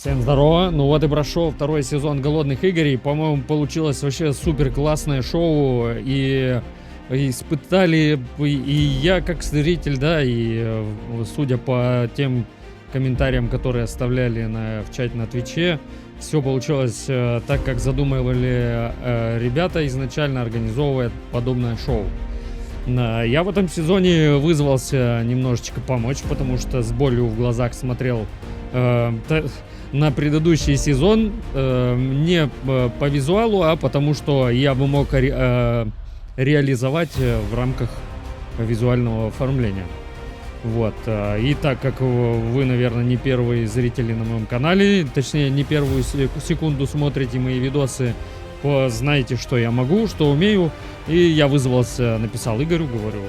Всем здорово, ну вот и прошел второй сезон «Голодных игр», и, по-моему, получилось вообще супер классное шоу, и испытали, и я как зритель, да, и судя по тем комментариям, которые оставляли в чате на Твиче, все получилось так, как задумывали ребята изначально, организовывая подобное шоу. Я в этом сезоне вызвался немножечко помочь, потому что с болью в глазах смотрел на предыдущий сезон не по визуалу, а потому что я бы мог реализовать в рамках визуального оформления. Вот. И так как вы, наверное, не первые зрители на моем канале, точнее, не первую секунду смотрите мои видосы, знаете, что я могу, что умею. И я вызвался, написал Игорю, говорю: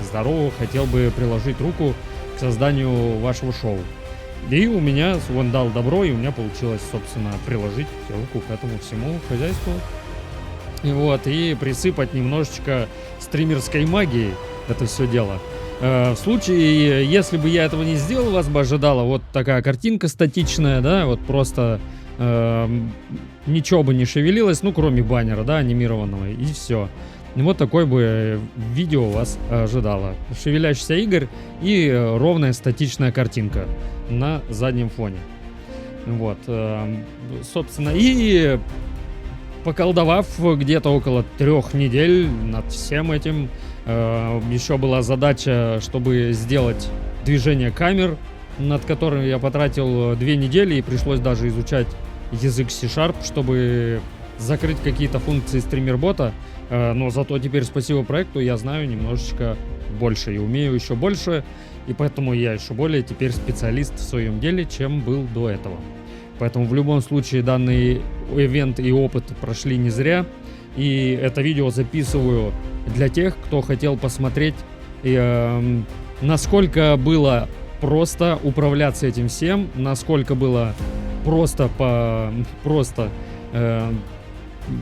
здорово, хотел бы приложить руку к созданию вашего шоу. И у меня, он дал добро, и у меня получилось, собственно, приложить руку к этому всему хозяйству. И вот, и присыпать немножечко стримерской магией это все дело. В случае, если бы я этого не сделал, вас бы ожидала вот такая картинка статичная, да, вот просто ничего бы не шевелилось, ну, кроме баннера, да, анимированного, и все. И вот такое бы видео вас ожидало. Шевелящийся Игорь и ровная статичная картинка на заднем фоне. Вот, собственно, и поколдовав где-то около 3 недель над всем этим, еще была задача, чтобы сделать движение камер, над которым я потратил 2 недели, и пришлось даже изучать язык C-Sharp, чтобы закрыть какие-то функции стример-бота. Но зато теперь, спасибо проекту, я знаю немножечко больше и умею еще больше, и поэтому я еще более теперь специалист в своем деле, чем был до этого. Поэтому в любом случае данный ивент и опыт прошли не зря, и это видео записываю для тех, кто хотел посмотреть, насколько было просто управляться этим всем, насколько было просто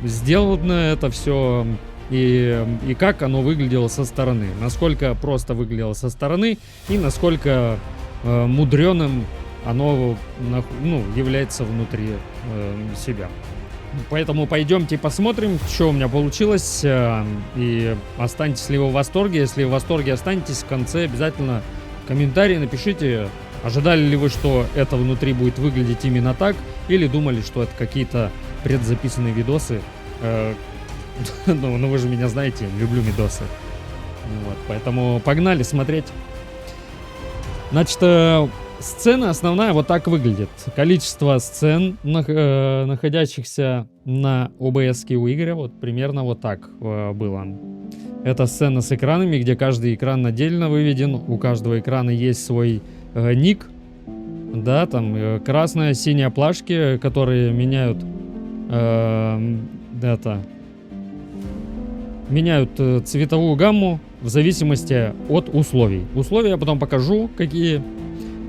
сделано это все, и как оно выглядело со стороны, насколько просто выглядело со стороны, и насколько мудреным оно, ну, является внутри себя. Поэтому пойдемте посмотрим, что у меня получилось, и останетесь ли вы в восторге. Если в восторге останетесь, в конце обязательно комментарий напишите, ожидали ли вы, что это внутри будет выглядеть именно так, или думали, что это какие-то предзаписанные видосы. Ну вы же меня знаете, люблю видосы. Вот, поэтому погнали смотреть. Значит, сцена основная вот так выглядит. Количество сцен, находящихся на OBS у Игоря, вот примерно вот так было. Это сцена с экранами, где каждый экран отдельно выведен. У каждого экрана есть свой ник. Да, там красная, синяя плашки, которые меняют меняют цветовую гамму в зависимости от условий. Условия я потом покажу, какие.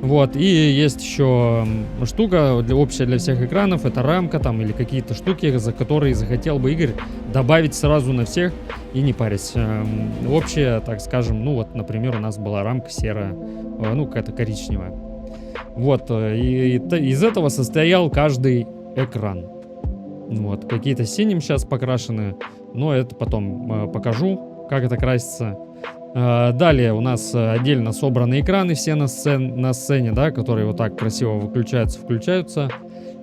Вот, и есть еще штука общая для всех экранов, это рамка там или какие-то штуки, за которые захотел бы Игорь добавить сразу на всех и не парясь. Общая, так скажем, ну вот, например, у нас была рамка серая, ну какая-то коричневая. Вот, и из этого состоял каждый экран. Вот, какие-то синим сейчас покрашены, но это потом покажу, как это красится. Далее у нас отдельно собраны экраны все на сцене, да, которые вот так красиво включаются.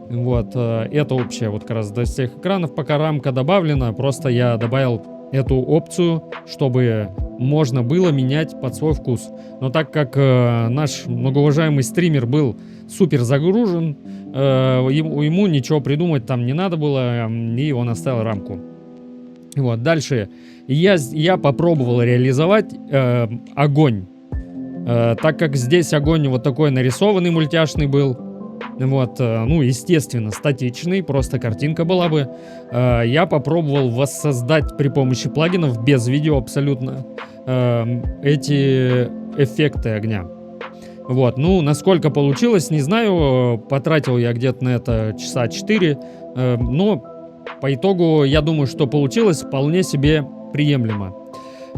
Вот, это общее вот как раз до всех экранов, пока рамка добавлена, просто я добавил эту опцию, чтобы можно было менять под свой вкус. Но так как наш многоуважаемый стример был супер загружен, ему ничего придумать там не надо было, и он оставил рамку. Вот, дальше я попробовал реализовать огонь. Так как здесь огонь вот такой нарисованный, мультяшный был. Вот, ну, естественно, статичный, просто картинка была бы. Я попробовал воссоздать при помощи плагинов, без видео абсолютно, эти эффекты огня. Вот, ну, насколько получилось, не знаю. Потратил я где-то на это часа 4. Но по итогу, я думаю, что получилось вполне себе приемлемо.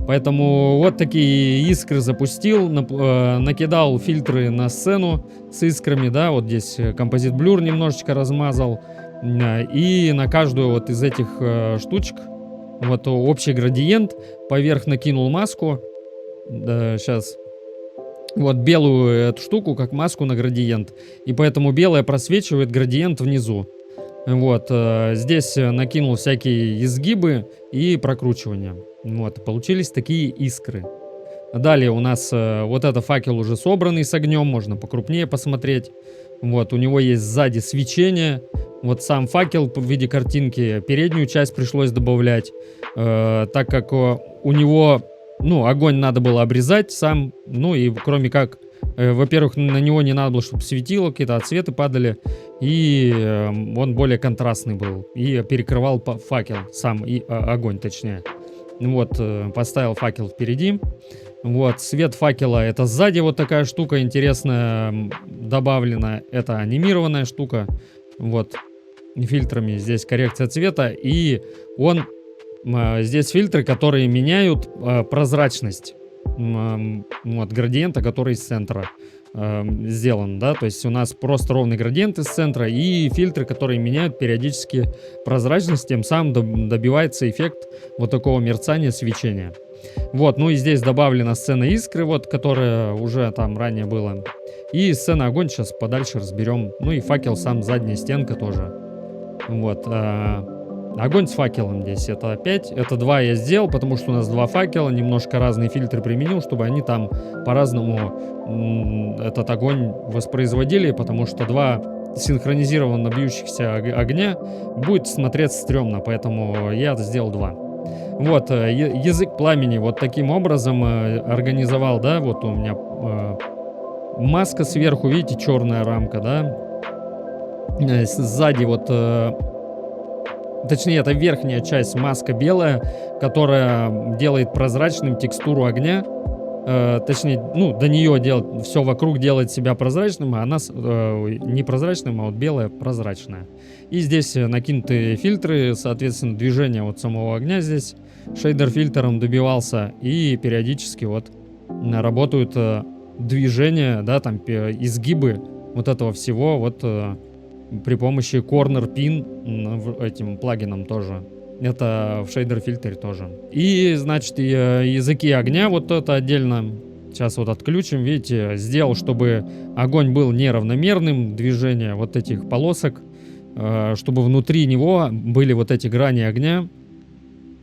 Поэтому вот такие искры запустил, накидал фильтры на сцену с искрами, да, вот здесь композит-блюр немножечко размазал, и на каждую вот из этих штучек вот общий градиент, поверх накинул маску, сейчас, вот белую эту штуку как маску на градиент, и поэтому белая просвечивает градиент внизу. Вот, здесь накинул всякие изгибы и прокручивания. Вот, получились такие искры. Далее у нас вот это факел уже собранный с огнем, можно покрупнее посмотреть. Вот, у него есть сзади свечение. Вот сам факел в виде картинки, переднюю часть пришлось добавлять, так как у него, ну, огонь надо было обрезать сам, ну и кроме как, во-первых, на него не надо было, чтобы светило, какие-то отсветы падали, и он более контрастный был, и перекрывал факел сам, и огонь точнее. Вот, поставил факел впереди. Вот, свет факела это сзади вот такая штука интересная добавлена, это анимированная штука. Вот, фильтрами здесь коррекция цвета, и он здесь фильтры, которые меняют прозрачность вот градиента, который из центра сделан, да, то есть у нас просто ровный градиент из центра и фильтры, которые меняют периодически прозрачность, тем самым добивается эффект вот такого мерцания, свечения. Вот, ну и здесь добавлена сцена искры, вот, которая уже там ранее была, и сцена огонь сейчас подальше разберем, ну и факел сам, задняя стенка тоже. Вот, огонь с факелом здесь, это опять, это два я сделал, потому что у нас два факела, немножко разные фильтры применил, чтобы они там по-разному этот огонь воспроизводили, потому что два синхронизированно бьющихся огня будет смотреться стрёмно, поэтому я сделал два. Вот, язык пламени вот таким образом организовал, да, вот у меня маска сверху, видите, черная рамка, да, сзади вот... Точнее, это верхняя часть, маска белая, которая делает прозрачным текстуру огня. Точнее, ну, до нее делать, все вокруг делает себя прозрачным, а она не прозрачным, а вот белая прозрачная. И здесь накинуты фильтры, соответственно, движение вот самого огня здесь шейдер-фильтром добивался. И периодически вот работают движения, да, там изгибы вот этого всего вот... при помощи Corner Pin этим плагином тоже. Это в шейдер фильтре тоже. И, значит, языки огня вот это отдельно. Сейчас вот отключим, видите, сделал, чтобы огонь был неравномерным, движение вот этих полосок, чтобы внутри него были вот эти грани огня.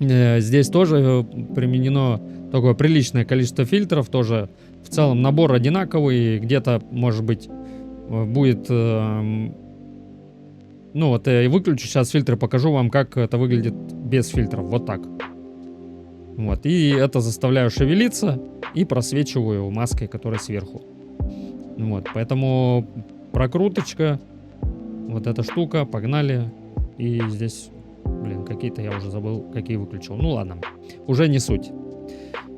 Здесь тоже применено такое приличное количество фильтров, тоже в целом набор одинаковый, где-то, может быть, будет... Ну вот я выключу сейчас фильтры, покажу вам, как это выглядит без фильтров. Вот так. Вот. И это заставляю шевелиться и просвечиваю маской, которая сверху. Вот. Поэтому прокруточка. Вот эта штука. Погнали. И здесь, блин, какие-то я уже забыл, какие выключил. Ну ладно. Уже не суть.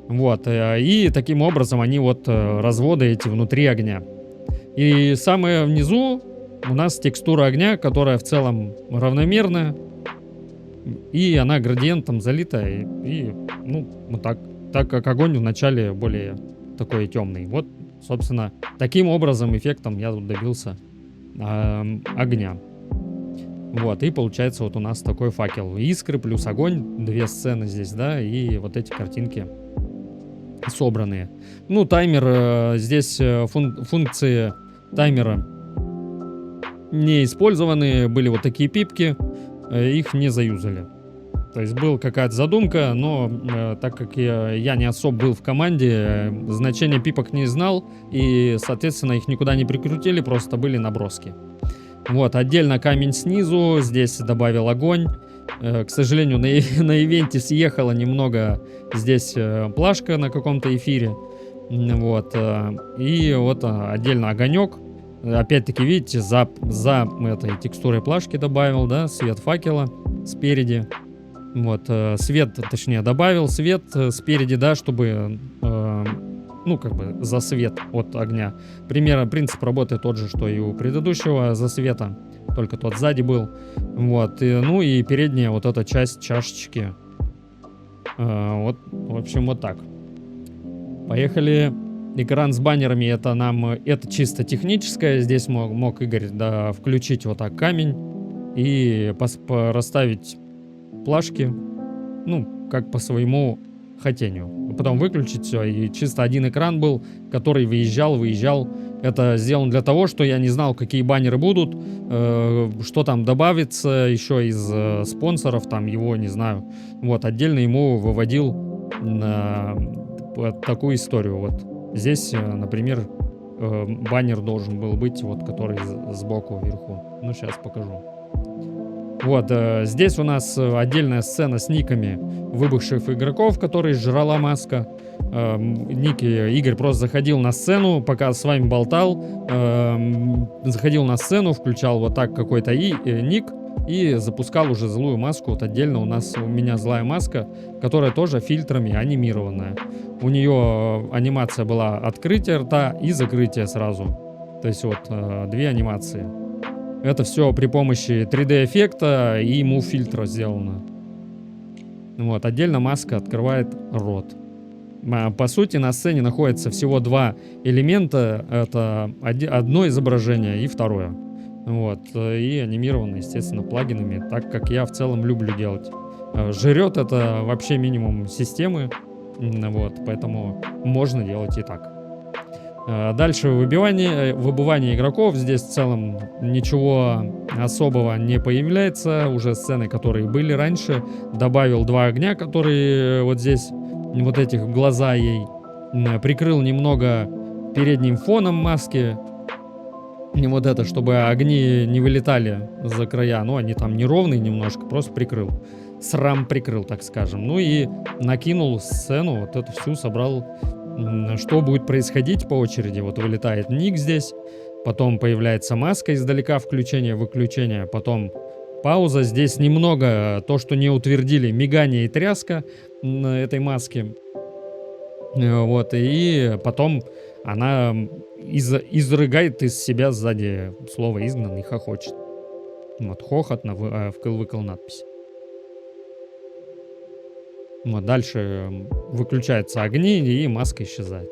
Вот. И таким образом они вот разводы эти внутри огня. И самое внизу у нас текстура огня, которая в целом равномерная, и она градиентом залита, и ну, вот так как огонь вначале более такой темный. Вот, собственно, таким образом, эффектом я тут добился огня. Вот, и получается вот у нас такой факел. Искры плюс огонь, две сцены здесь, да, и вот эти картинки собранные. Ну, таймер, здесь функции таймера не использованы, были вот такие пипки, их не заюзали. То есть была какая-то задумка, но так как я не особо был в команде, значение пипок не знал, и, соответственно, их никуда не прикрутили, просто были наброски. Вот, отдельно камень снизу, здесь добавил огонь. К сожалению, на ивенте съехала немного здесь плашка на каком-то эфире. Вот, и вот отдельно огонек. Опять-таки, видите, за этой текстурой плашки добавил, да, свет факела спереди. Вот, свет, точнее, добавил свет спереди, да, чтобы, ну, как бы засвет от огня. Принцип работы тот же, что и у предыдущего засвета, только тот сзади был. Вот, ну и передняя вот эта часть чашечки. Вот, в общем, вот так. Поехали. Экран с баннерами, это чисто техническое. Здесь мог Игорь, да, включить вот так камень и расставить плашки, ну, как по своему хотению. Потом выключить все, и чисто один экран был, который выезжал. Это сделано для того, что я не знал, какие баннеры будут, что там добавится еще из спонсоров, там его, не знаю. Вот, отдельно ему выводил такую историю. Вот здесь, например, баннер должен был быть, вот, который сбоку вверху. Ну, сейчас покажу. Вот, здесь у нас отдельная сцена с никами выбывших игроков, которые жрала маска. Ники, Игорь просто заходил на сцену, пока с вами болтал, заходил на сцену, включал вот так какой-то ник и запускал уже злую маску. Вот отдельно у меня злая маска, которая тоже фильтрами анимированная. У нее анимация была открытие рта и закрытие сразу. То есть вот две анимации. Это все при помощи 3D-эффекта и мув-фильтра сделано. Вот, отдельно маска открывает рот. По сути, на сцене находится всего два элемента. Это одно изображение и второе. Вот, и анимировано, естественно, плагинами, так как я в целом люблю делать. Жрет это вообще минимум системы. Вот, поэтому можно делать и так. Дальше выбывание игроков. Здесь в целом ничего особого не появляется. Уже сцены, которые были раньше. Добавил два огня, которые вот здесь, вот этих глаза ей. Прикрыл немного передним фоном маски. И вот это, чтобы огни не вылетали за края. Ну, они там неровные немножко, просто прикрыл. Срам прикрыл, так скажем. Ну и накинул сцену, вот эту всю собрал. Что будет происходить по очереди? Вот вылетает ник здесь, потом появляется маска издалека, включение-выключение, потом пауза. Здесь немного то, что не утвердили, мигание и тряска на этой маске. Вот, и потом она изрыгает из себя сзади слово «изгнанный», хохочет. Вот, хохот на выкл надпись. Вот, дальше выключаются огни, и маска исчезает.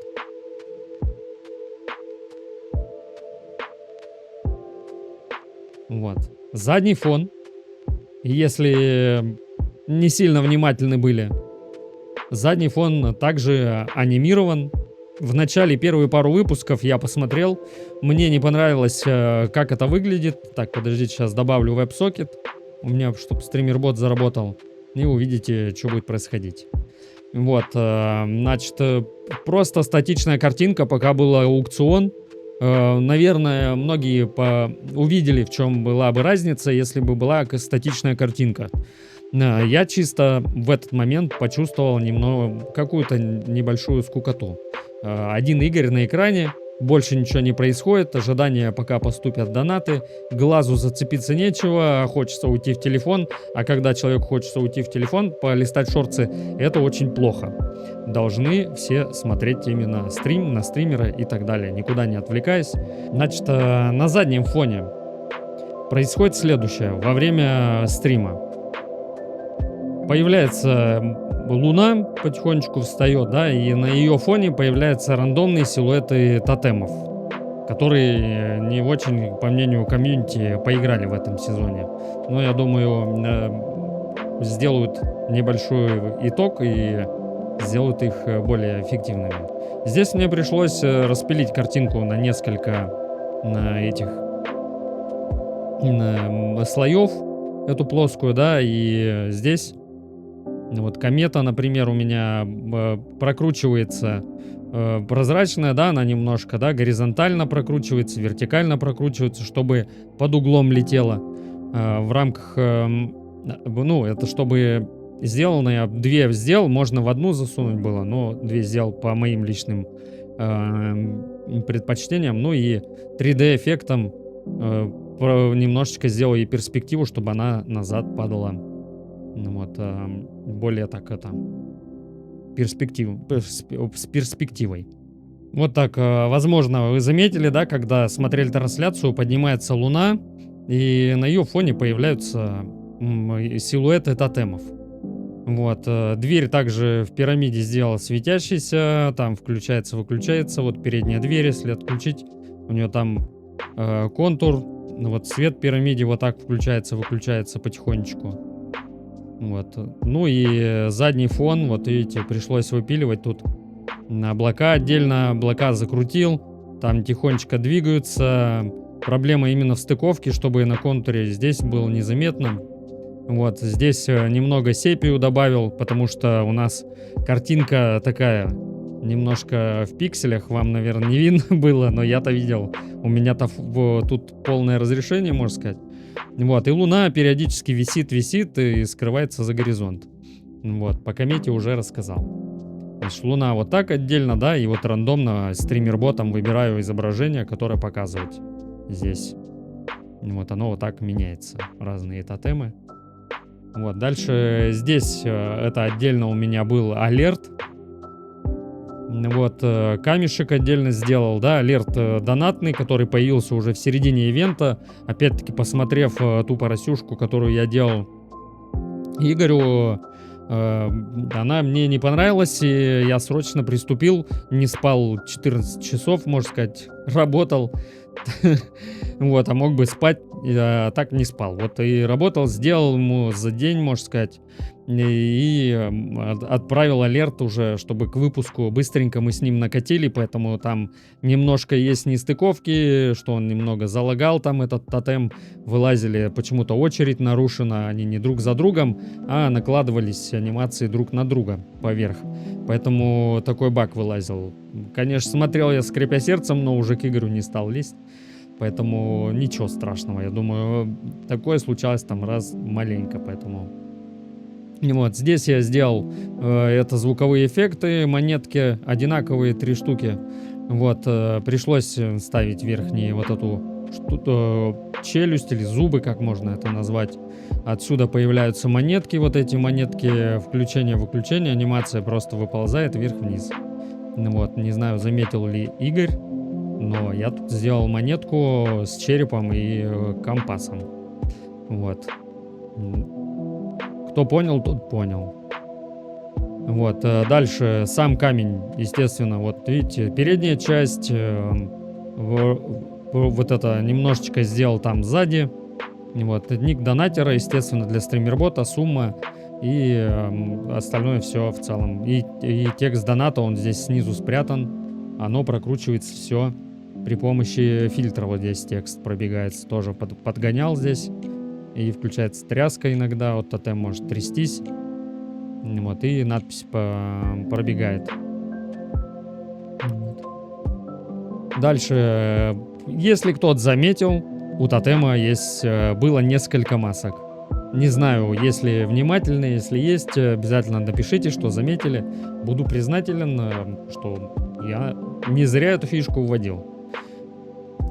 Вот. Задний фон. Если не сильно внимательны были, задний фон также анимирован. В начале первые пару выпусков я посмотрел. Мне не понравилось, как это выглядит. Так, подождите, сейчас добавлю WebSocket. У меня, чтобы стример-бот заработал. И увидите, что будет происходить. Вот, значит, просто статичная картинка, пока был аукцион. Наверное, многие увидели, в чем была бы разница, если бы была статичная картинка. Я чисто в этот момент почувствовал немного какую-то небольшую скукоту. Один Игорь на экране, больше ничего не происходит, ожидание, пока поступят донаты, глазу зацепиться нечего, хочется уйти в телефон, а когда человеку хочется уйти в телефон, полистать шорты, это очень плохо. Должны все смотреть именно стрим, на стримера и так далее, никуда не отвлекаясь. Значит, на заднем фоне происходит следующее. Во время стрима появляется луна, потихонечку встает, да, и на ее фоне появляются рандомные силуэты тотемов, которые не очень, по мнению комьюнити, поиграли в этом сезоне. Но я думаю, сделают небольшой итог и сделают их более эффективными. Здесь мне пришлось распилить картинку на несколько этих слоев, эту плоскую, да, и здесь вот комета, например, у меня прокручивается прозрачная, да, она немножко, да, горизонтально прокручивается, вертикально прокручивается, чтобы под углом летела. В рамках, ну, это чтобы сделано, я две сделал, можно в одну засунуть было, но две сделал по моим личным предпочтениям. Ну и 3D-эффектом немножечко сделал ей перспективу, чтобы она назад падала. Вот, более так это с перспективой. Вот так, возможно, вы заметили, да, когда смотрели трансляцию, поднимается луна, и на ее фоне появляются силуэты тотемов. Вот, дверь также в пирамиде сделал светящийся, там включается-выключается, вот передняя дверь, если отключить, у нее там контур, ну вот свет в пирамиде вот так включается-выключается потихонечку. Вот, ну и задний фон, вот видите, пришлось выпиливать тут на облака отдельно, облака закрутил, там тихонечко двигаются, проблема именно в стыковке, чтобы на контуре здесь было незаметно. Вот здесь немного сепию добавил, потому что у нас картинка такая немножко в пикселях. Вам, наверное, не видно было, но я-то видел. У меня-то тут полное разрешение, можно сказать. Вот, и луна периодически висит и скрывается за горизонт. Вот, по комете уже рассказал. Значит, луна вот так отдельно, да, и вот рандомно стример-ботом выбираю изображение, которое показывать здесь. Вот оно вот так меняется, разные тотемы. Вот, дальше здесь это отдельно у меня был алерт. Вот, камешек отдельно сделал, да, алерт донатный, который появился уже в середине ивента. Опять-таки, посмотрев ту поросюшку, которую я делал Игорю, она мне не понравилась, и я срочно приступил. Не спал 14 часов, можно сказать, работал. Вот, а мог бы спать, а так не спал. Вот и работал, сделал ему за день, можно сказать, и отправил алерт уже, чтобы к выпуску быстренько мы с ним накатили, поэтому там немножко есть нестыковки, что он немного залагал там этот тотем, вылазили, почему-то очередь нарушена, они не друг за другом, а накладывались анимации друг на друга поверх, поэтому такой баг вылазил. Конечно, смотрел я, скрипя сердцем, но уже к Игорю не стал лезть. Поэтому ничего страшного. Я думаю, такое случалось там раз маленько, поэтому... И вот здесь я сделал это звуковые эффекты, монетки одинаковые, 3 штуки. Вот, пришлось ставить верхние вот эту челюсть или зубы, как можно это назвать. Отсюда появляются монетки, вот эти монетки, включение-выключение, анимация просто выползает вверх-вниз. Вот, не знаю, заметил ли Игорь, но я тут сделал монетку с черепом и компасом. Вот. Кто понял, тот понял. Вот. Дальше сам камень, естественно, вот видите, передняя часть, вот это немножечко сделал там сзади. Вот. Ник донатера, естественно, для стримербота, сумма и остальное все в целом. И текст доната, он здесь снизу спрятан. Оно прокручивается все при помощи фильтра. Вот здесь текст пробегается, тоже подгонял здесь. И включается тряска иногда, вот тотем может трястись. Вот, и надпись пробегает. Дальше, если кто-то заметил, у тотема было несколько масок. Не знаю, если внимательны, если есть, обязательно напишите, что заметили. Буду признателен, что я не зря эту фишку вводил.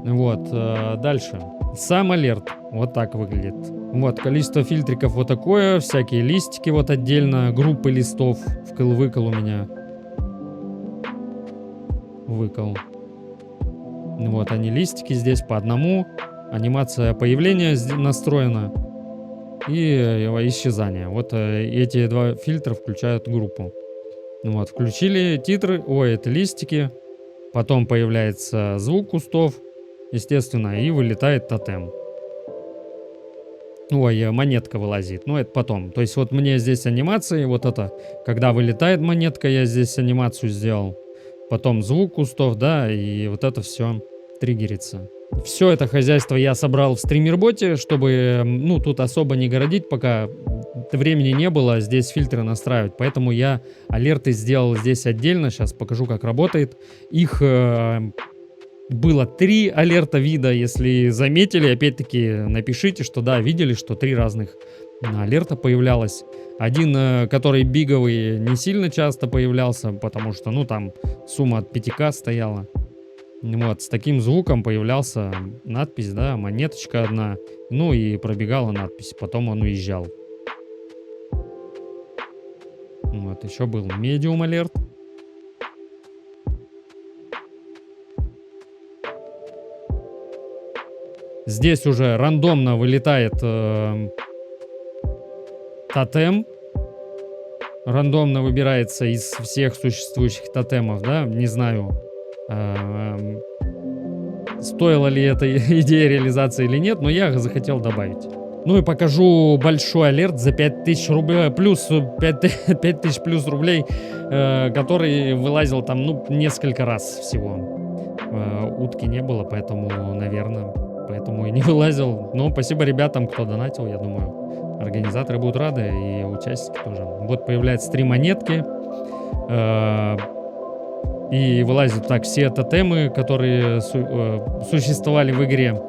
Вот, дальше. Сам алерт вот так выглядит. Вот, количество фильтриков вот такое, всякие листики вот отдельно, группы листов, вкл-выкл у меня. Выкл. Вот они, листики здесь по одному. Анимация появления настроена. И исчезание. Вот эти два фильтра включают группу. Вот, включили титры, это листики. Потом появляется звук кустов, естественно, и вылетает тотем. Монетка вылазит. Но это потом. То есть вот мне здесь анимации, вот это, когда вылетает монетка, я здесь анимацию сделал. Потом звук кустов, да, и вот это все триггерится. Все это хозяйство я собрал в стримерботе, чтобы, тут особо не городить, пока времени не было здесь фильтры настраивать. Поэтому я алерты сделал здесь отдельно. Сейчас покажу, как работает. Их было 3 алерта вида. Если заметили, опять-таки напишите, что да, видели, что 3 разных алерта появлялось. Один, который биговый, не сильно часто появлялся, потому что, там сумма от 5к стояла. Вот, с таким звуком появлялся надпись, да, монеточка одна, и пробегала надпись, потом он уезжал. Вот, еще был Medium Alert. Здесь уже рандомно вылетает тотем. рандомно выбирается из всех существующих тотемов, да, не знаю, эм, стоила ли эта идея реализации или нет, но я захотел добавить. Ну и покажу большой алерт за 5000 рублей, плюс 5000 плюс рублей, который вылазил там, ну, несколько раз всего. Утки не было, поэтому, наверное, поэтому и не вылазил. Но спасибо ребятам, кто донатил, я думаю, организаторы будут рады и участники тоже. Вот появляются 3 монетки, и вылазят так все тотемы, которые существовали в игре.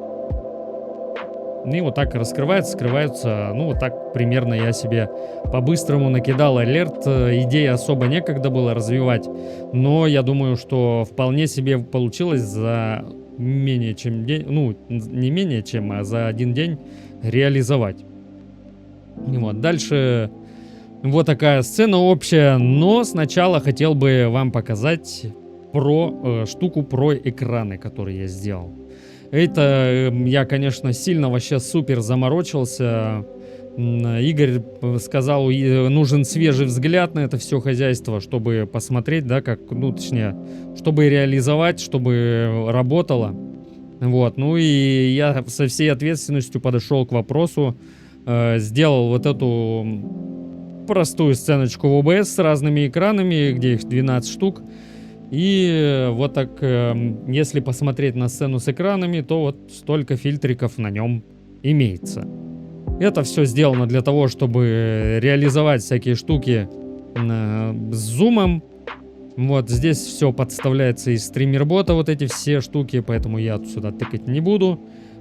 И вот так раскрывается, скрываются. Ну, вот так примерно я себе по-быстрому накидал алерт. Идеи особо некогда было развивать. Но я думаю, что вполне себе получилось за менее чем день, ну, не менее чем, а за один день реализовать. И вот дальше вот такая сцена общая. Но сначала хотел бы вам показать штуку про экраны, которые я сделал. Это я, конечно, сильно вообще супер заморочился. Игорь сказал, нужен свежий взгляд на это все хозяйство, чтобы посмотреть, да, как, ну, точнее, чтобы реализовать, чтобы работало. Вот, ну и я со всей ответственностью подошел к вопросу, сделал вот эту простую сценочку в OBS с разными экранами, где их 12 штук. И вот так, если посмотреть на сцену с экранами, то вот столько фильтриков на нем имеется. Это все сделано для того, чтобы реализовать всякие штуки с зумом. Вот здесь все подставляется из стримербота, вот эти все штуки, поэтому я сюда тыкать не буду.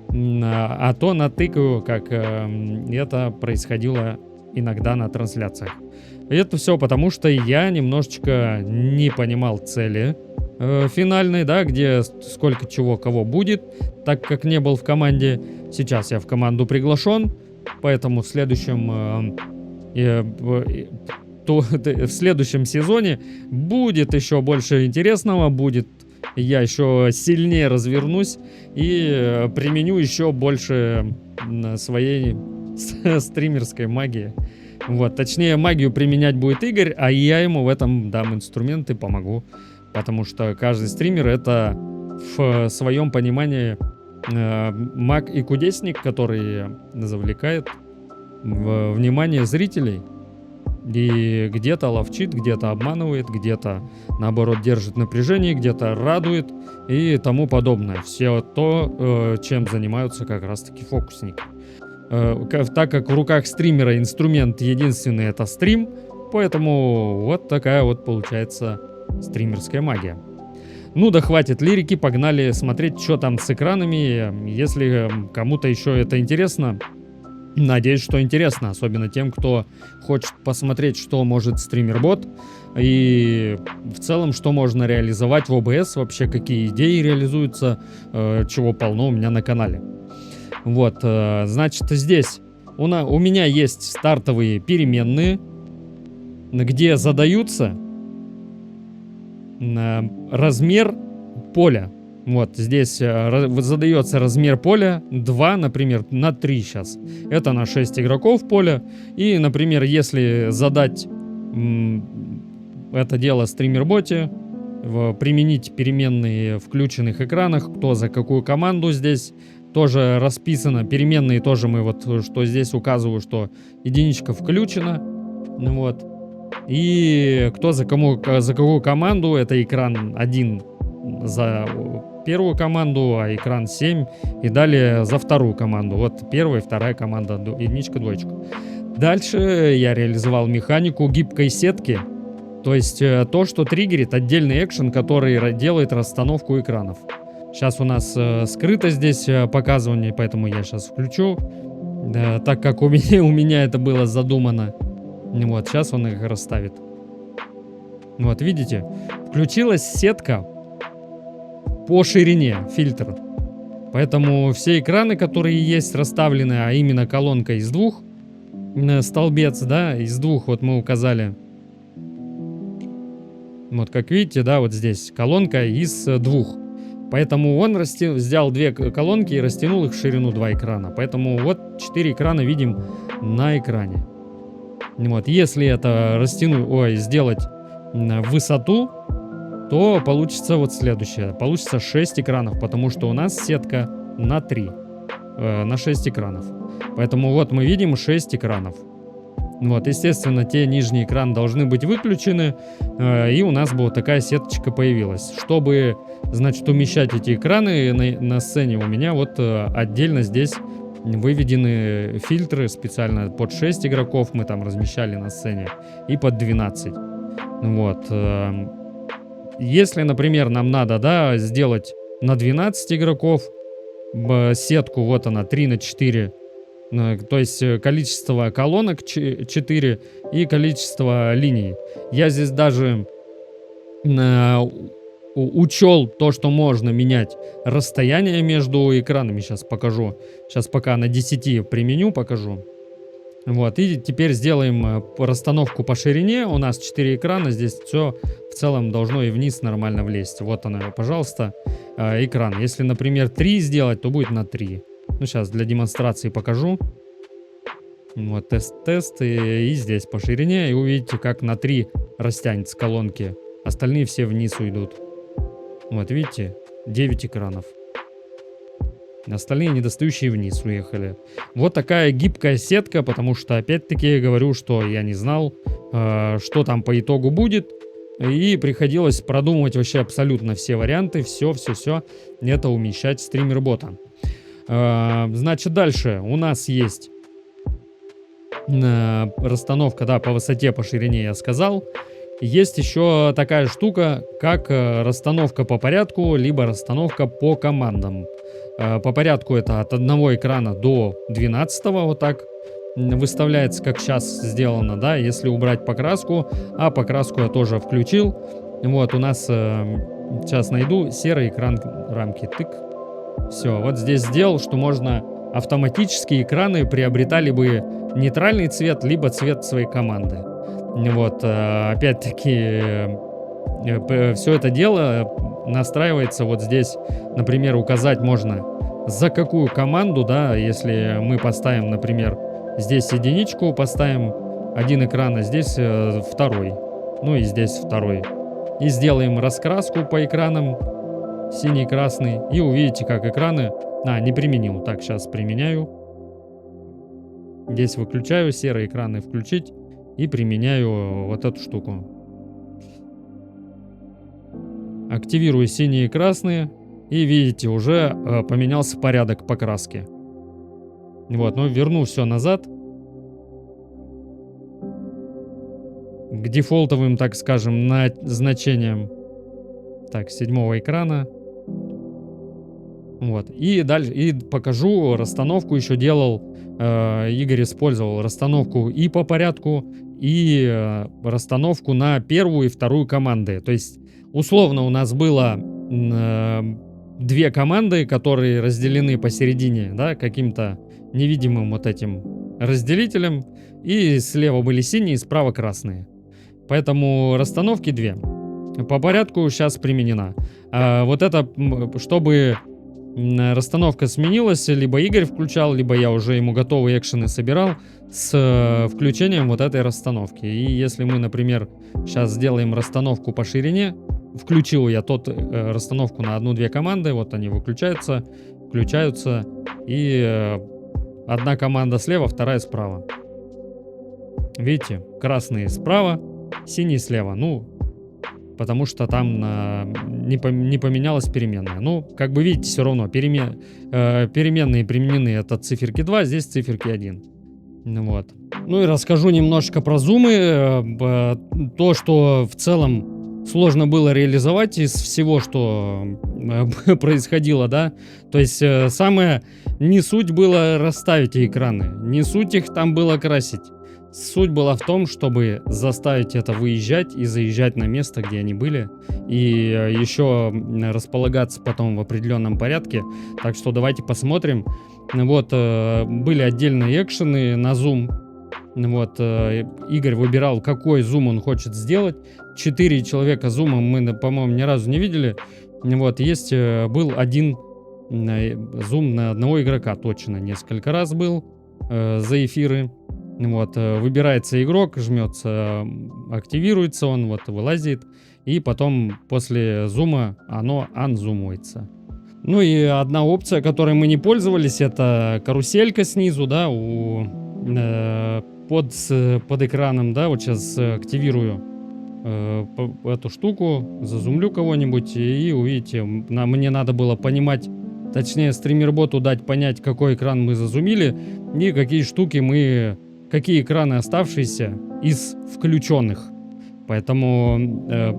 А то натыкаю, как это происходило иногда на трансляциях. Это все потому, что я немножечко не понимал цели финальной, да, где сколько чего кого будет, так как не был в команде. Сейчас я в команду приглашен, поэтому в следующем в следующем сезоне будет еще больше интересного, будет, я еще сильнее развернусь и применю еще больше своей стримерской магии. Вот, точнее, магию применять будет Игорь, а я ему в этом дам инструменты, помогу. Потому что каждый стример — это в своем понимании маг и кудесник, который завлекает внимание зрителей. И где-то ловчит, где-то обманывает, где-то, наоборот, держит напряжение, где-то радует и тому подобное. Все то, чем занимаются как раз-таки фокусники. Так как в руках стримера инструмент единственный — это стрим, поэтому вот такая вот получается стримерская магия. Ну да хватит лирики, погнали смотреть, что там с экранами. Если кому-то еще это интересно, надеюсь, что интересно, особенно тем, кто хочет посмотреть, что может стримербот и в целом, что можно реализовать в OBS, вообще какие идеи реализуются, чего полно у меня на канале. Вот, значит, здесь у меня есть стартовые переменные, где задаются размер поля. Вот, здесь задается размер поля 2, например, на 3 сейчас. Это на 6 игроков поля. И, например, если задать это дело стримерботе, применить переменные в включенных экранах, кто за какую команду здесь, тоже расписано. Переменные тоже мы вот, что здесь указываю, что единичка включена. Вот. И кто за какую команду, это экран 1 за первую команду, а экран 7 и далее за вторую команду. Вот первая и вторая команда, единичка, двоечка. Дальше я реализовал механику гибкой сетки. То есть то, что триггерит отдельный экшен, который делает расстановку экранов. Сейчас у нас скрыто здесь показывание, поэтому я сейчас включу. Так как у меня это было задумано. Вот, сейчас он их расставит. Вот, видите? Включилась сетка по ширине, фильтр. Поэтому все экраны, которые есть расставлены, а именно колонка из двух, столбец, да, из двух, вот мы указали. Вот, как видите, да, вот здесь колонка из двух. Поэтому он взял две колонки и растянул их в ширину 2 экрана. Поэтому вот 4 экрана видим на экране. Вот, если это сделать в высоту, то получится вот следующее. Получится 6 экранов, потому что у нас сетка на 3, на 6 экранов. Поэтому вот мы видим 6 экранов. Вот, естественно, те нижние экраны должны быть выключены, и у нас бы вот такая сеточка появилась. Чтобы, значит, умещать эти экраны на сцене, у меня вот отдельно здесь выведены фильтры специально под 6 игроков, мы там размещали на сцене, и под 12. Вот. Если, например, нам надо, да, сделать на 12 игроков сетку, вот она, 3 на 4, то есть количество колонок 4 и количество линий. Я здесь даже учел то, что можно менять расстояние между экранами. Сейчас покажу. Сейчас пока на 10 применю, покажу. Вот, и теперь сделаем расстановку по ширине. У нас 4 экрана, здесь все в целом должно и вниз нормально влезть. Вот она, пожалуйста, экран. Если, например, 3 сделать, то будет на 3. Ну, сейчас для демонстрации покажу. Вот, тест, и здесь по ширине. И увидите, как на 3 растянется колонки. Остальные все вниз уйдут. Вот, видите, 9 экранов. Остальные недостающие вниз уехали. Вот такая гибкая сетка, потому что, опять-таки, я говорю, что я не знал, что там по итогу будет. И приходилось продумывать вообще абсолютно все варианты, все это умещать в стример-бота. Значит, дальше у нас есть расстановка, да, по высоте, по ширине я сказал. Есть еще такая штука, как расстановка по порядку, либо расстановка по командам. По порядку это от одного экрана до 12, вот так выставляется, как сейчас сделано, да, если убрать покраску, а покраску я тоже включил. Вот у нас, сейчас найду, серый экран рамки, тык. Все, вот здесь сделал, что можно автоматически экраны приобретали бы нейтральный цвет, либо цвет своей команды. Вот, опять-таки, все это дело настраивается вот здесь. Например, указать можно, за какую команду, да, если мы поставим, например, здесь единичку, поставим один экран, а здесь второй, ну и здесь второй. И сделаем раскраску по экранам, синий, красный, и увидите, как экраны... не применил, так, сейчас применяю. Здесь выключаю, серые экраны включить, и применяю вот эту штуку. Активирую синие и красные. И видите, уже поменялся порядок покраски. Вот, ну верну все назад. К дефолтовым, так скажем, значениям. Так, 7 экрана. Вот, и дальше, и покажу расстановку, еще делал, Игорь использовал расстановку и по порядку, и расстановку на первую и вторую команды. То есть, условно, у нас было 2 команды, которые разделены посередине, да, каким-то невидимым вот этим разделителем, и слева были синие, справа красные. Поэтому расстановки 2. По порядку сейчас применена. Вот это, чтобы расстановка сменилась, либо Игорь включал, либо я уже ему готовые экшены собирал с включением вот этой расстановки. И если мы, например, сейчас сделаем расстановку по ширине, включил я расстановку на 1-2 команды, вот они выключаются, включаются, и одна команда слева, вторая справа. Видите, красные справа, синий слева. Ну, потому что там не поменялась переменная. Ну, как бы видите, все равно переменные применены. Это циферки 2, здесь циферки 1. Вот. Ну и расскажу немножко про зумы. То, что в целом сложно было реализовать из всего, что происходило, да. То есть самое не суть было расставить экраны, не суть их там было красить. Суть была в том, чтобы заставить это выезжать и заезжать на место, где они были, и еще располагаться потом в определенном порядке. Так что давайте посмотрим. Вот, были отдельные экшены на зум. Вот, Игорь выбирал, какой зум он хочет сделать. 4 человека зума мы, по-моему, ни разу не видели. Вот, был один зум на одного игрока, точно, несколько раз был за эфиры. Вот, выбирается игрок, жмется, активируется он, вот, вылазит. И потом после зума оно анзумуется. Ну и одна опция, которой мы не пользовались, это каруселька снизу, да, под экраном, да, вот сейчас активирую эту штуку, зазумлю кого-нибудь, и увидите, мне надо было понимать, точнее, стримерботу дать понять, какой экран мы зазумили, и какие экраны оставшиеся из включенных. Поэтому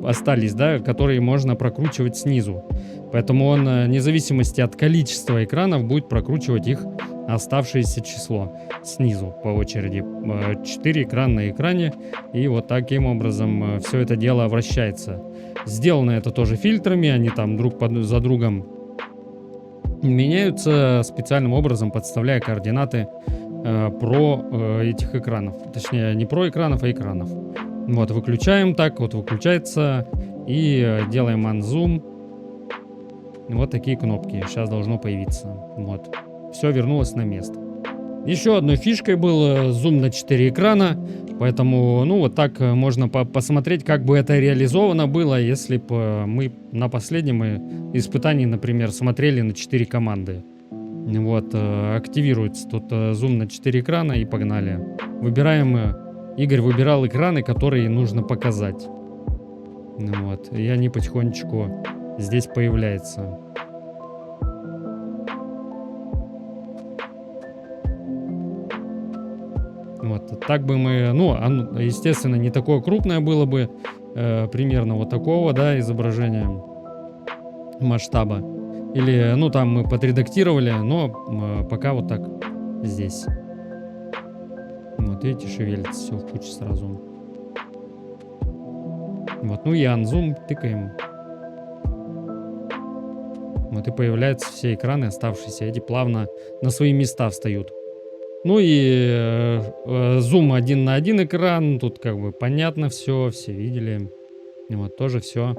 остались, да, которые можно прокручивать снизу. Поэтому он, вне зависимости от количества экранов, будет прокручивать их оставшееся число снизу по очереди. 4 экрана на экране. И вот таким образом все это дело вращается. Сделано это тоже фильтрами. Они там друг за другом меняются специальным образом, подставляя координаты про этих экранов. Точнее, не про экранов, а экранов. Вот, выключаем так, вот выключается, и делаем unzoom. Вот такие кнопки сейчас должно появиться. Вот, все вернулось на место. Еще одной фишкой был зум на 4 экрана, поэтому, ну, вот так можно посмотреть, как бы это реализовано было, если бы мы на последнем испытании, например, смотрели на 4 команды. Вот, активируется тут зум на 4 экрана, и погнали. Выбираем... Игорь выбирал экраны, которые нужно показать. Вот. И они потихонечку здесь появляются. Вот. Так бы мы... Ну, естественно, не такое крупное было бы. Примерно вот такого, да, изображения масштаба. Или, ну, там мы подредактировали, но пока вот так здесь. Вот видите, шевелится все в куче сразу. Вот, ну и анзум тыкаем. Вот и появляются все экраны оставшиеся. Эти плавно на свои места встают. Ну и зум один на один экран. Тут как бы понятно все видели. И вот тоже все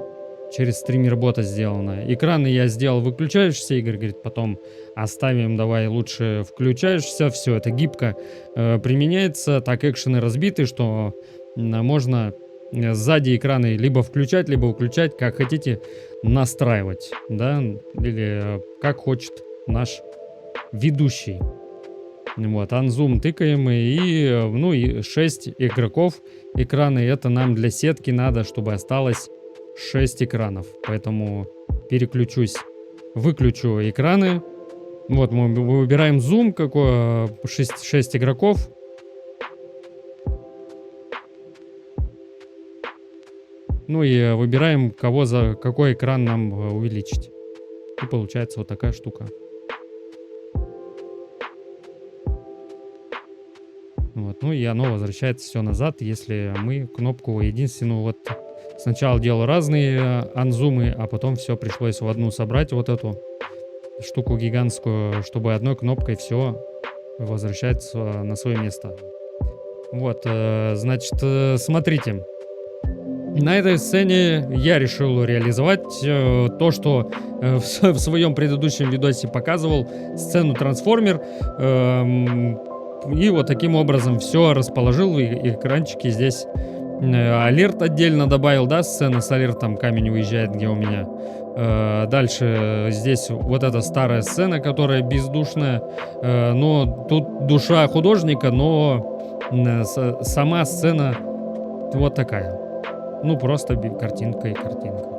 через стримербота сделано. Экраны я сделал выключающиеся, Игорь говорит, потом оставим, давай лучше включающиеся. Все это гибко применяется. Так экшены разбиты, что можно сзади экраны либо включать, либо выключать, как хотите, настраивать, да, или как хочет наш ведущий. Вот, анзум тыкаем, и, ну, и 6 игроков экраны, это нам для сетки надо, чтобы осталось 6 экранов, поэтому выключу экраны. Вот, мы выбираем зум, 6 игроков. Ну и выбираем, какой экран нам увеличить. И получается вот такая штука. Вот, ну и оно возвращается все назад, если мы кнопку единственную вот... Сначала делал разные анзумы, а потом все пришлось в одну собрать, вот эту штуку гигантскую, чтобы одной кнопкой все возвращается на свое место. Вот, значит, смотрите. На этой сцене я решил реализовать то, что в своем предыдущем видосе показывал, сцену трансформер. И вот таким образом все расположил, и экранчики здесь. Алерт отдельно добавил, да, сцена с алертом, камень уезжает, где у меня. Дальше здесь вот эта старая сцена, которая бездушная, но тут душа художника, но сама сцена вот такая. Ну, просто картинка и картинка.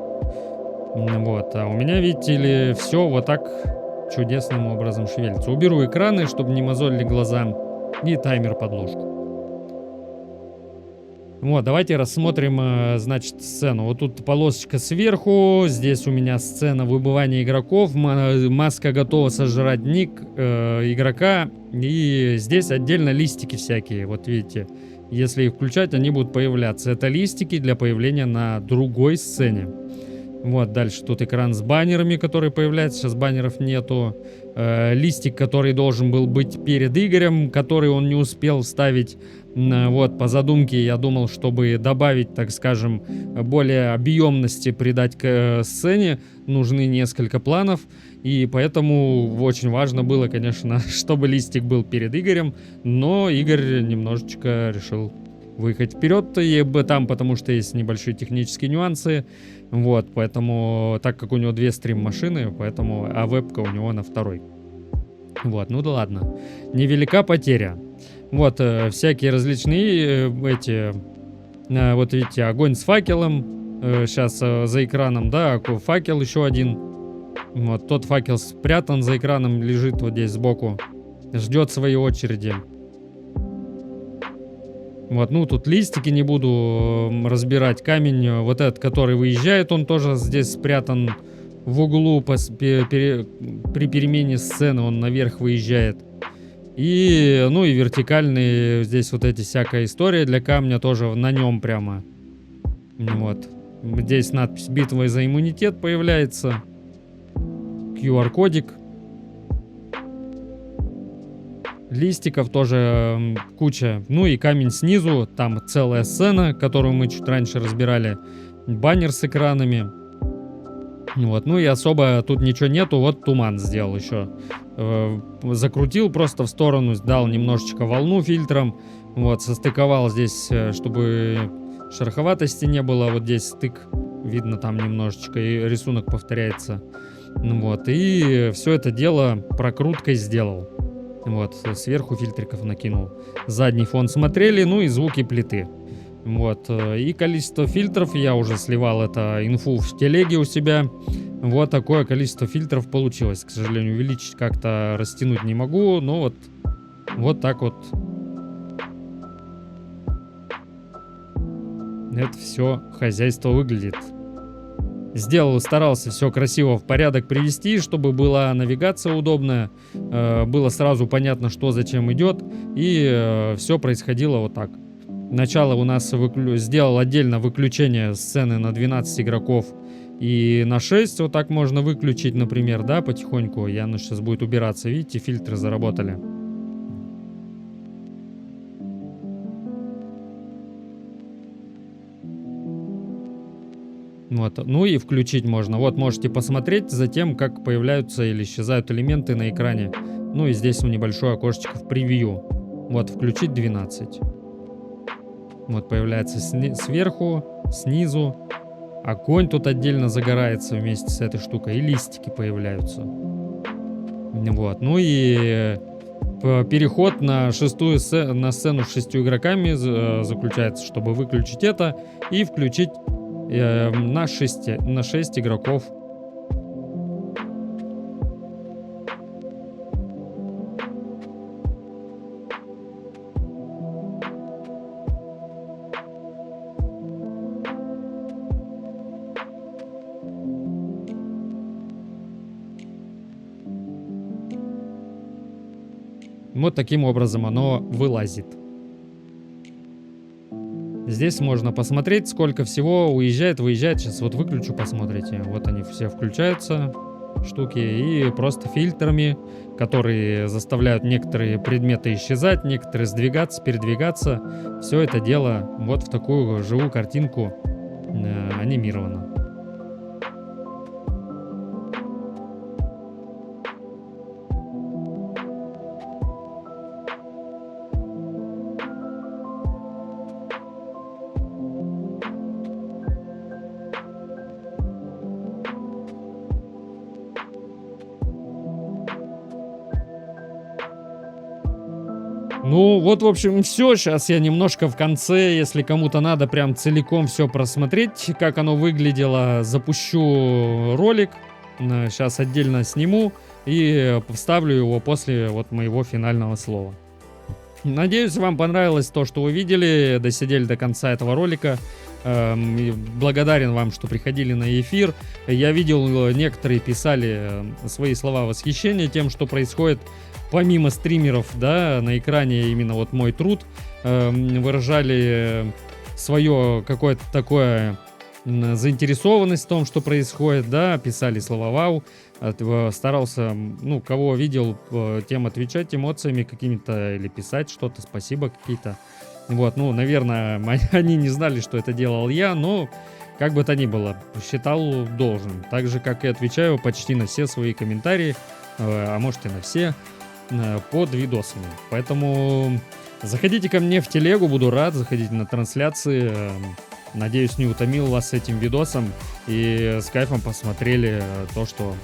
Вот, а у меня, видите ли, все вот так чудесным образом шевелится. Уберу экраны, чтобы не мозолили глаза, и таймер подложку. Вот, давайте рассмотрим, значит, сцену. Вот тут полосочка сверху, здесь у меня сцена выбывания игроков, маска готова сожрать ник игрока, и здесь отдельно листики всякие, вот видите. Если их включать, они будут появляться. Это листики для появления на другой сцене. Вот, дальше тут экран с баннерами, который появляется. Сейчас баннеров нету. Листик, который должен был быть перед Игорем, который он не успел вставить. Вот, по задумке я думал, чтобы добавить, так скажем, более объемности придать к сцене, нужны несколько планов. И поэтому очень важно было, конечно, чтобы листик был перед Игорем. Но Игорь немножечко решил выехать вперед и там, потому что есть небольшие технические нюансы. Вот, поэтому, так как у него 2 стрим-машины, поэтому, а вебка у него на второй. Вот, ну да ладно. Невелика потеря. Вот, всякие различные эти, вот видите, огонь с факелом. Сейчас за экраном, да, факел еще один. Вот, тот факел спрятан за экраном, лежит вот здесь сбоку. Ждет своей очереди. Вот, ну тут листики не буду разбирать. Камень, вот этот, который выезжает, он тоже здесь спрятан в углу. При перемене сцены он наверх выезжает. И, ну и вертикальный, здесь вот эти всякая история для камня тоже на нем прямо. Вот. Здесь надпись «Битва за иммунитет» появляется. QR-кодик. Листиков тоже куча. Ну и камень снизу. Там целая сцена, которую мы чуть раньше разбирали. Баннер с экранами. Вот. Ну и особо тут ничего нету. Вот туман сделал еще. Закрутил просто в сторону. Дал немножечко волну фильтром. Вот. Состыковал здесь, чтобы шероховатости не было. Вот здесь стык. Видно там немножечко. И рисунок повторяется. Вот. И все это дело прокруткой сделал. Вот, сверху фильтриков накинул. Задний фон смотрели, ну и звуки плиты. Вот, и количество фильтров, я уже сливал это инфу в телеге у себя. Вот такое количество фильтров получилось. К сожалению, увеличить как-то, растянуть не могу, но вот так вот. Это все хозяйство выглядит. Старался все красиво в порядок привести, чтобы была навигация удобная, было сразу понятно, что зачем идет, и все происходило вот так. Начало у нас сделал отдельно выключение сцены на 12 игроков и на 6, вот так можно выключить, например, да, потихоньку. Яна сейчас будет убираться, видите, фильтры заработали. Вот. Ну и включить можно. Вот можете посмотреть за тем, как появляются или исчезают элементы на экране. Ну и здесь небольшое окошечко в превью. Вот, включить 12. Вот появляется сверху, снизу. Огонь тут отдельно загорается вместе с этой штукой. И листики появляются. Вот. Ну и переход на сцену с 6 игроками заключается, чтобы выключить это и включить на 6 игроков. Вот таким образом оно вылазит. Здесь можно посмотреть, сколько всего уезжает, выезжает. Сейчас вот выключу, посмотрите. Вот они все включаются, штуки. И просто фильтрами, которые заставляют некоторые предметы исчезать, некоторые сдвигаться, передвигаться. Все это дело вот в такую живую картинку анимировано. Ну, вот, в общем, все. Сейчас я немножко в конце, если кому-то надо прям целиком все просмотреть, как оно выглядело, запущу ролик. Сейчас отдельно сниму и вставлю его после вот моего финального слова. Надеюсь, вам понравилось то, что вы видели, досидели до конца этого ролика. Благодарен вам, что приходили на эфир. Я видел, некоторые писали свои слова восхищения тем, что происходит. Помимо стримеров, да, на экране именно вот мой труд, выражали свое какое-то такое заинтересованность в том, что происходит, да, писали слова «вау», старался, ну, кого видел, тем отвечать эмоциями какими-то или писать что-то, спасибо какие-то. Вот, ну, наверное, они не знали, что это делал я, но как бы то ни было, считал должным. Так же, как и отвечаю почти на все свои комментарии, а может и на все, под видосами. Поэтому заходите ко мне в телегу, буду рад, заходите на трансляции. Надеюсь, не утомил вас этим видосом и с кайфом посмотрели то, что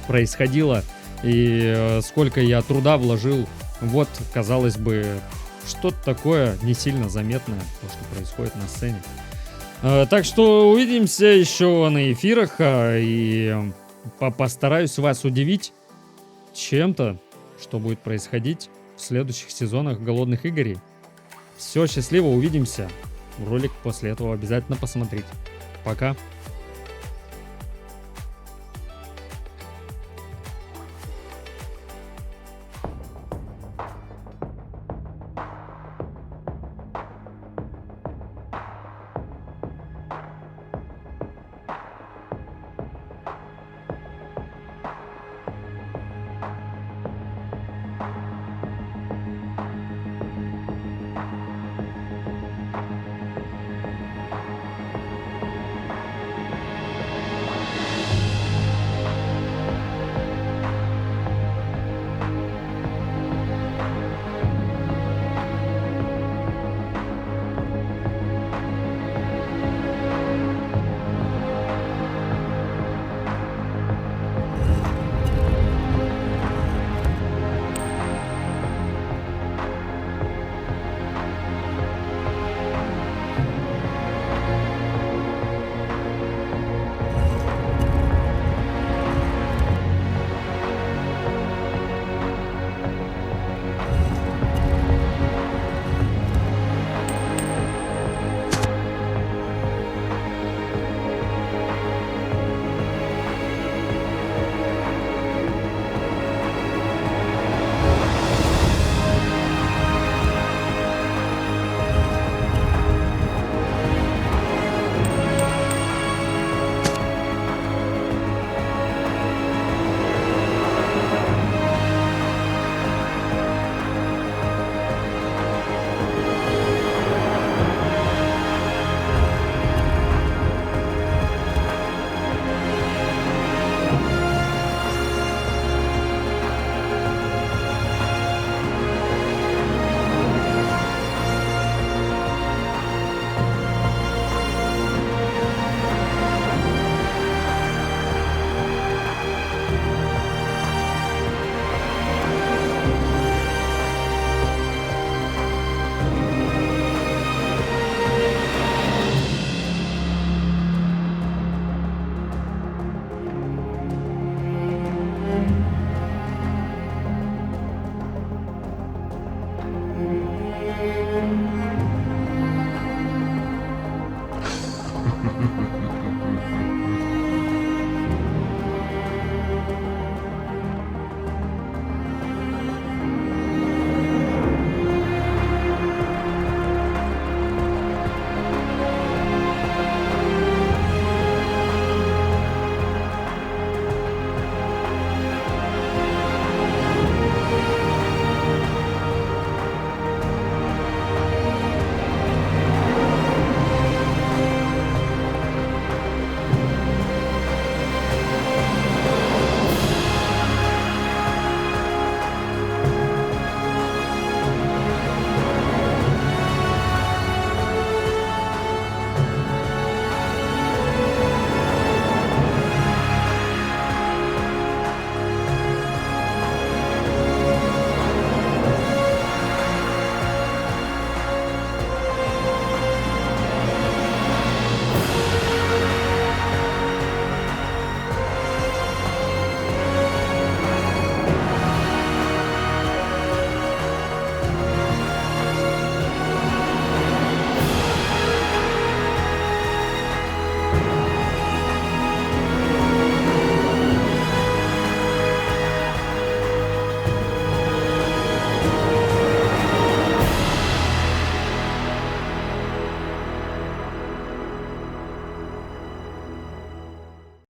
происходило и сколько я труда вложил. Вот, казалось бы, что-то такое не сильно заметное, то, что происходит на сцене. Так что увидимся еще на эфирах и постараюсь вас удивить чем-то, что будет происходить в следующих сезонах «Голодных игрей». Все, счастливо, увидимся. Ролик после этого обязательно посмотрите. Пока.